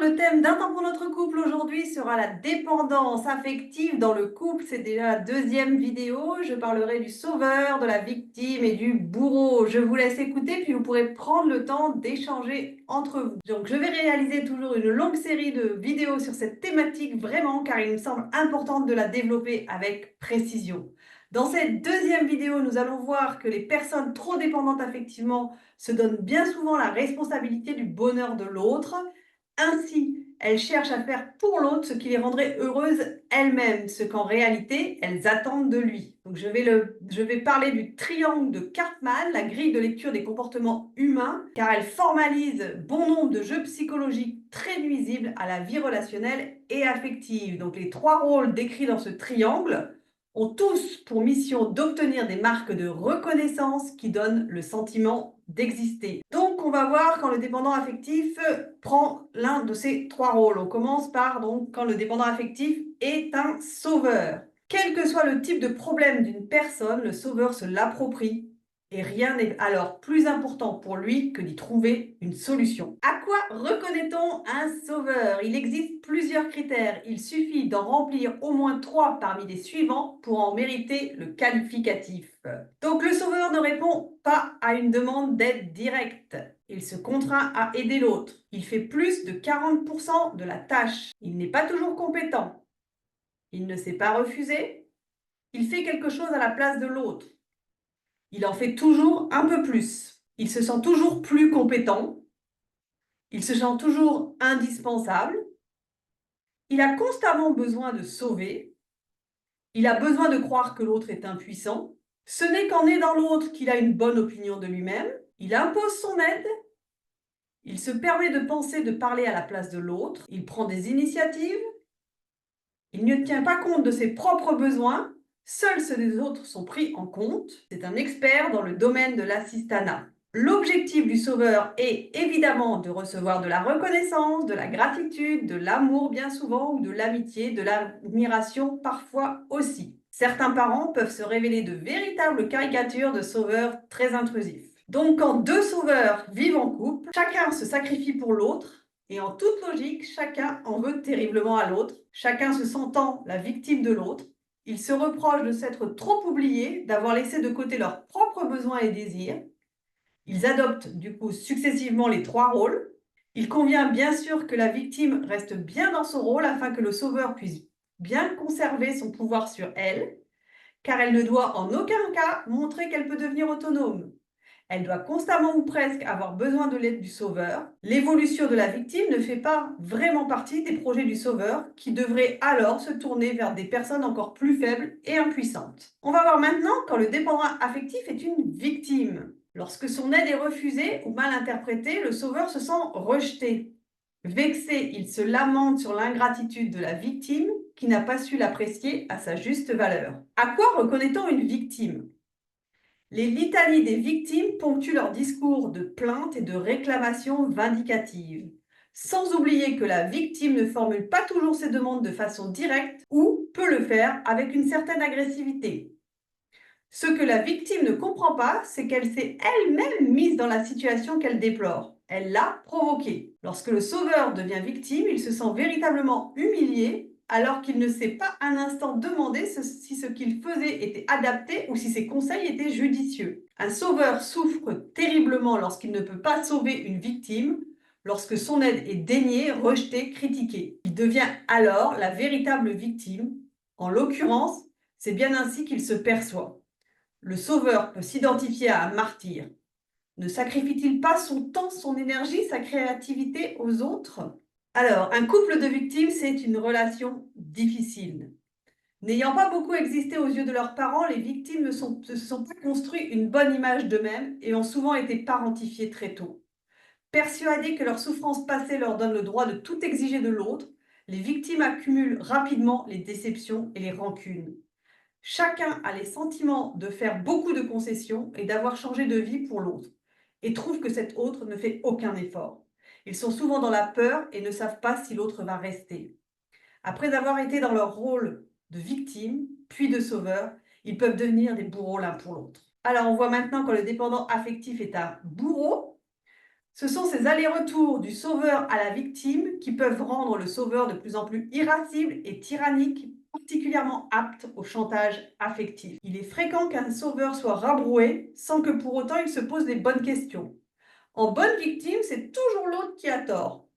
le thème d'un temps pour notre couple aujourd'hui sera la dépendance affective dans le couple. C'est déjà la deuxième vidéo. Je parlerai du sauveur, de la victime et du bourreau. Je vous laisse écouter, puis vous pourrez prendre le temps d'échanger entre vous. Donc, je vais réaliser toujours une longue série de vidéos sur cette thématique vraiment, car il me semble important de la développer avec précision. Dans cette deuxième vidéo, nous allons voir que les personnes trop dépendantes affectivement se donnent bien souvent la responsabilité du bonheur de l'autre. Ainsi, elles cherchent à faire pour l'autre ce qui les rendrait heureuses elles-mêmes, ce qu'en réalité, elles attendent de lui. Donc, je vais parler du triangle de Karpman, la grille de lecture des comportements humains, car elle formalise bon nombre de jeux psychologiques très nuisibles à la vie relationnelle et affective. Donc, les trois rôles décrits dans ce triangle ont tous pour mission d'obtenir des marques de reconnaissance qui donnent le sentiment d'exister. Donc, on va voir quand le dépendant affectif prend l'un de ces trois rôles. On commence par quand le dépendant affectif est un sauveur. Quel que soit le type de problème d'une personne, le sauveur se l'approprie et rien n'est alors plus important pour lui que d'y trouver une solution. À quoi reconnaît-on un sauveur? Il existe plusieurs critères. Il suffit d'en remplir au moins 3 parmi les suivants pour en mériter le qualificatif. Donc le sauveur ne répond pas à une demande d'aide directe. Il se contraint à aider l'autre. Il fait plus de 40% de la tâche. Il n'est pas toujours compétent. Il ne sait pas refuser. Il fait quelque chose à la place de l'autre. Il en fait toujours un peu plus. Il se sent toujours plus compétent. Il se sent toujours indispensable. Il a constamment besoin de sauver. Il a besoin de croire que l'autre est impuissant. Ce n'est qu'en aidant l'autre qu'il a une bonne opinion de lui-même. Il impose son aide. Il se permet de penser, de parler à la place de l'autre. Il prend des initiatives. Il ne tient pas compte de ses propres besoins. Seuls ceux des autres sont pris en compte. C'est un expert dans le domaine de l'assistanat. L'objectif du sauveur est évidemment de recevoir de la reconnaissance, de la gratitude, de l'amour bien souvent, ou de l'amitié, de l'admiration parfois aussi. Certains parents peuvent se révéler de véritables caricatures de sauveurs très intrusifs. Donc quand deux sauveurs vivent en couple, chacun se sacrifie pour l'autre, et en toute logique, chacun en veut terriblement à l'autre, chacun se sentant la victime de l'autre. Ils se reprochent de s'être trop oubliés, d'avoir laissé de côté leurs propres besoins et désirs. Ils adoptent du coup successivement les trois rôles. Il convient bien sûr que la victime reste bien dans son rôle afin que le sauveur puisse bien conserver son pouvoir sur elle, car elle ne doit en aucun cas montrer qu'elle peut devenir autonome. Elle doit constamment ou presque avoir besoin de l'aide du sauveur. L'évolution de la victime ne fait pas vraiment partie des projets du sauveur, qui devrait alors se tourner vers des personnes encore plus faibles et impuissantes. On va voir maintenant quand le dépendant affectif est une victime. Lorsque son aide est refusée ou mal interprétée, le sauveur se sent rejeté. Vexé, il se lamente sur l'ingratitude de la victime qui n'a pas su l'apprécier à sa juste valeur. À quoi reconnaît-on une victime? Les litanies des victimes ponctuent leur discours de plainte et de réclamation vindicative, sans oublier que la victime ne formule pas toujours ses demandes de façon directe ou peut le faire avec une certaine agressivité. Ce que la victime ne comprend pas, c'est qu'elle s'est elle-même mise dans la situation qu'elle déplore. Elle l'a provoquée. Lorsque le sauveur devient victime, il se sent véritablement humilié alors qu'il ne s'est pas un instant demandé si ce qu'il faisait était adapté ou si ses conseils étaient judicieux. Un sauveur souffre terriblement lorsqu'il ne peut pas sauver une victime, lorsque son aide est déniée, rejetée, critiquée. Il devient alors la véritable victime. En l'occurrence, c'est bien ainsi qu'il se perçoit. Le sauveur peut s'identifier à un martyr. Ne sacrifie-t-il pas son temps, son énergie, sa créativité aux autres? Alors, un couple de victimes, c'est une relation difficile. N'ayant pas beaucoup existé aux yeux de leurs parents, les victimes ne se sont pas construit une bonne image d'eux-mêmes et ont souvent été parentifiées très tôt. Persuadées que leur souffrance passée leur donne le droit de tout exiger de l'autre, les victimes accumulent rapidement les déceptions et les rancunes. Chacun a les sentiments de faire beaucoup de concessions et d'avoir changé de vie pour l'autre, et trouve que cet autre ne fait aucun effort. Ils sont souvent dans la peur et ne savent pas si l'autre va rester. Après avoir été dans leur rôle de victime, puis de sauveur, ils peuvent devenir des bourreaux l'un pour l'autre. Alors on voit maintenant que le dépendant affectif est un bourreau. Ce sont ces allers-retours du sauveur à la victime qui peuvent rendre le sauveur de plus en plus irascible et tyrannique, particulièrement apte au chantage affectif. Il est fréquent qu'un sauveur soit rabroué sans que pour autant il se pose les bonnes questions. En bonne victime, c'est toujours l'autre qui a tort.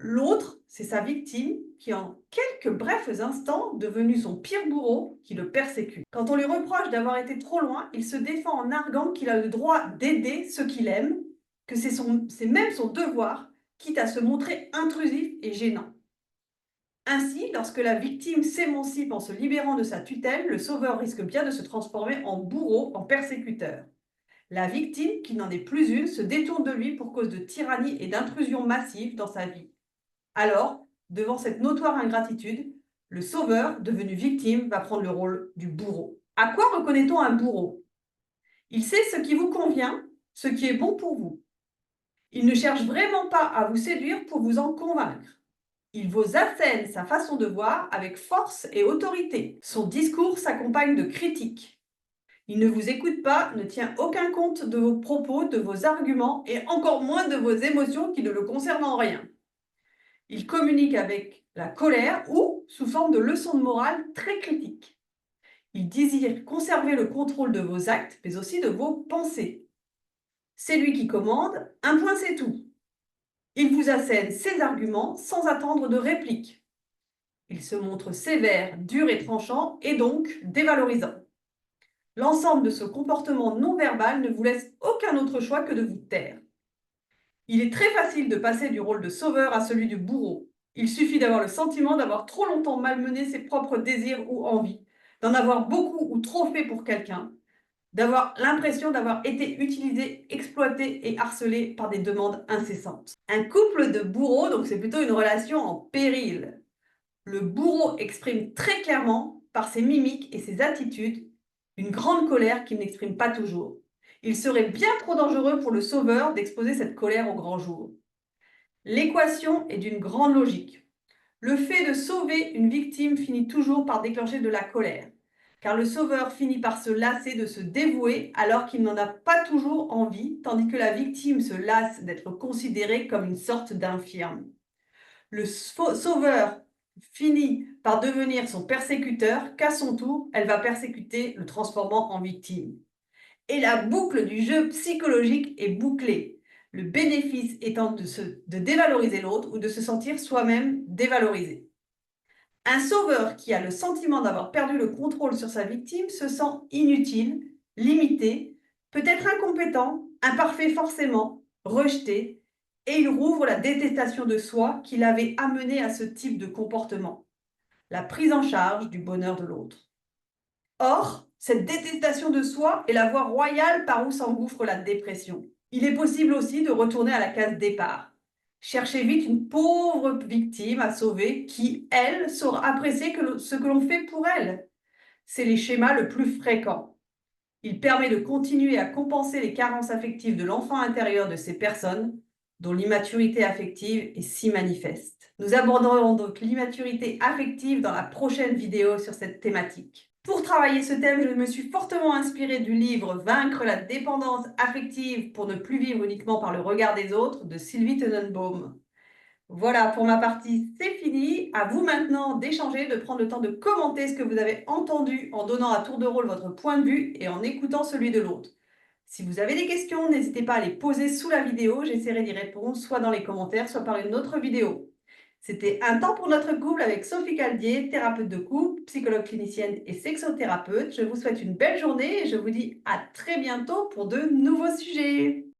L'autre, c'est sa victime qui, en quelques brefs instants, devenu son pire bourreau, qui le persécute. Quand on lui reproche d'avoir été trop loin, il se défend en arguant qu'il a le droit d'aider ceux qu'il aime, que c'est même son devoir, quitte à se montrer intrusif et gênant. Ainsi, lorsque la victime s'émancipe en se libérant de sa tutelle, le sauveur risque bien de se transformer en bourreau, en persécuteur. La victime, qui n'en est plus une, se détourne de lui pour cause de tyrannie et d'intrusion massive dans sa vie. Alors, devant cette notoire ingratitude, le sauveur, devenu victime, va prendre le rôle du bourreau. À quoi reconnaît-on un bourreau? Il sait ce qui vous convient, ce qui est bon pour vous. Il ne cherche vraiment pas à vous séduire pour vous en convaincre. Il vous assène sa façon de voir avec force et autorité. Son discours s'accompagne de critiques. Il ne vous écoute pas, ne tient aucun compte de vos propos, de vos arguments et encore moins de vos émotions qui ne le concernent en rien. Il communique avec la colère ou sous forme de leçons de morale très critiques. Il désire conserver le contrôle de vos actes, mais aussi de vos pensées. C'est lui qui commande, un point c'est tout. Il vous assène ses arguments sans attendre de réplique. Il se montre sévère, dur et tranchant, et donc dévalorisant. L'ensemble de ce comportement non verbal ne vous laisse aucun autre choix que de vous taire. Il est très facile de passer du rôle de sauveur à celui du bourreau. Il suffit d'avoir le sentiment d'avoir trop longtemps malmené ses propres désirs ou envies, d'en avoir beaucoup ou trop fait pour quelqu'un, d'avoir l'impression d'avoir été utilisé, exploité et harcelé par des demandes incessantes. Un couple de bourreaux, donc c'est plutôt une relation en péril. Le bourreau exprime très clairement, par ses mimiques et ses attitudes, une grande colère qu'il n'exprime pas toujours. Il serait bien trop dangereux pour le sauveur d'exposer cette colère au grand jour. L'équation est d'une grande logique. Le fait de sauver une victime finit toujours par déclencher de la colère, car le sauveur finit par se lasser de se dévouer alors qu'il n'en a pas toujours envie, tandis que la victime se lasse d'être considérée comme une sorte d'infirme. Le sauveur finit par devenir son persécuteur, qu'à son tour, elle va persécuter, le transformant en victime. Et la boucle du jeu psychologique est bouclée. Le bénéfice étant de dévaloriser l'autre ou de se sentir soi-même dévalorisé. Un sauveur qui a le sentiment d'avoir perdu le contrôle sur sa victime se sent inutile, limité, peut-être incompétent, imparfait forcément, rejeté, et il rouvre la détestation de soi qui l'avait amené à ce type de comportement, la prise en charge du bonheur de l'autre. Or, cette détestation de soi est la voie royale par où s'engouffre la dépression. Il est possible aussi de retourner à la case départ. Cherchez vite une pauvre victime à sauver qui, elle, saura apprécier ce que l'on fait pour elle. C'est les schémas le plus fréquents. Il permet de continuer à compenser les carences affectives de l'enfant intérieur de ces personnes dont l'immaturité affective est si manifeste. Nous aborderons donc l'immaturité affective dans la prochaine vidéo sur cette thématique. Pour travailler ce thème, je me suis fortement inspirée du livre Vaincre la dépendance affective pour ne plus vivre uniquement par le regard des autres de Sylvie Tenenbaum. Voilà, pour ma partie, c'est fini. À vous maintenant d'échanger, de prendre le temps de commenter ce que vous avez entendu en donnant à tour de rôle votre point de vue et en écoutant celui de l'autre. Si vous avez des questions, n'hésitez pas à les poser sous la vidéo. J'essaierai d'y répondre soit dans les commentaires, soit par une autre vidéo. C'était Un temps pour notre couple avec Sophie Caldier, thérapeute de couple, psychologue clinicienne et sexothérapeute. Je vous souhaite une belle journée et je vous dis à très bientôt pour de nouveaux sujets.